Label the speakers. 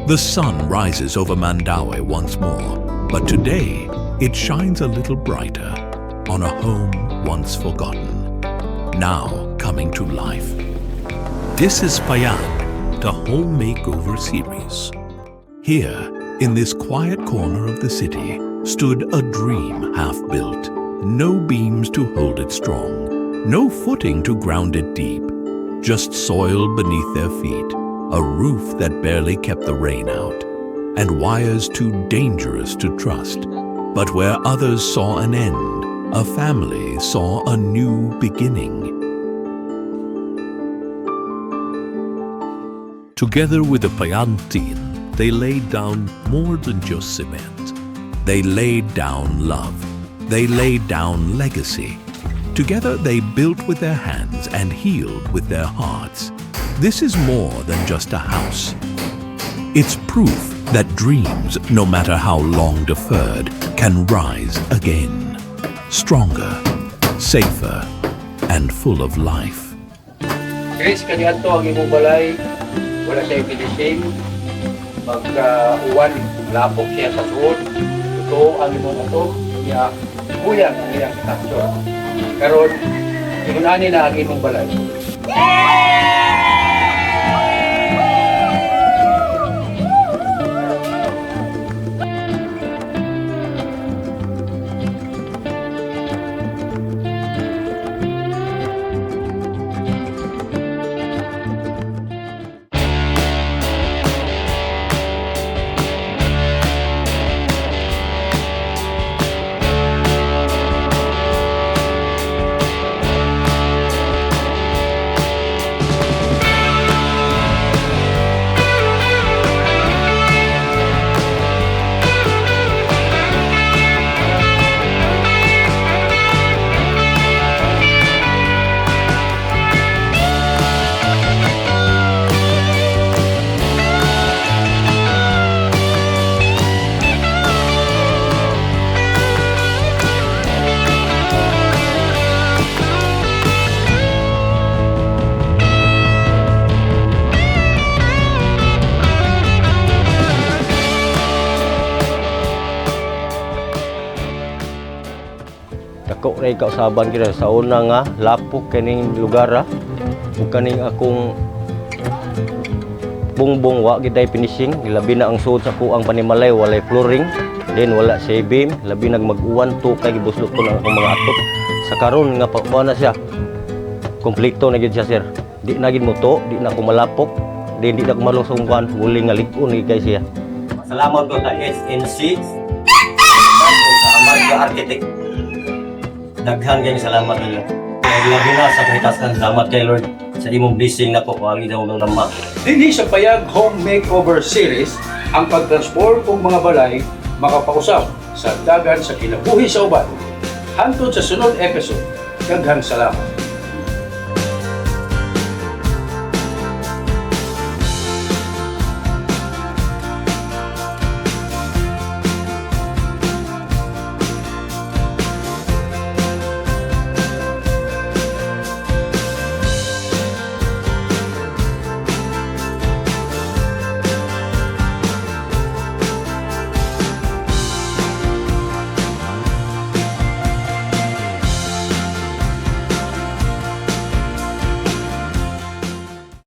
Speaker 1: The sun rises over Mandaue once more, but today it shines a little brighter on a home once forgotten, now coming to life. This is Payag, the Home Makeover series. Here, in this quiet corner of the city, stood a dream half-built. No beams to hold it strong, no footing to ground it deep, just soil beneath their feet, a roof that barely kept the rain out, and wires too dangerous to trust. But where others saw an end, a family saw a new beginning. Together with the Payag Team, they laid down more than just cement. They laid down love. They laid down legacy. Together they built with their hands and healed with their hearts. This is more than just a house. It's proof that dreams, no matter how long deferred, can rise again. Stronger, safer, and full of life.
Speaker 2: Chris, kaniadto ang imong balay, wala siya finishing. Magka-uwan, lapok siya sa suod. Ito ang imong ato, niya kuyang ang iyang structure. Karon, inunanin na ang imong balay.
Speaker 3: Ako na ikausaban kita sa una nga lapok kaning lugar ug kaning akong bungbong wa giday finishing, labi na ang suod sa kuang panimalay walay flooring, then wala sa beam, labi nag mag-uwan to kay gibuslot ko na akong mga atok. Sa karon nga pa na siya. Kompleto na gid siya, sir. Di na gid mo to, di na ko malapok, di na ko malusong kuan, uli nga lig-on kay siya.
Speaker 4: Salamat ko sa HNCNEWS sa Amanda Architect. Daghan kayo salamat ninyo. Labi na sa kahitasan, salamat kay Lord sa imong blessing na po ang inyong nama.
Speaker 2: Dinhi sa Payag Home Makeover Series, ang pagtransform ng mga balay makapausap sa dagan sa kinabuhi sa uban. Hantod sa sunod episode, daghang salamat.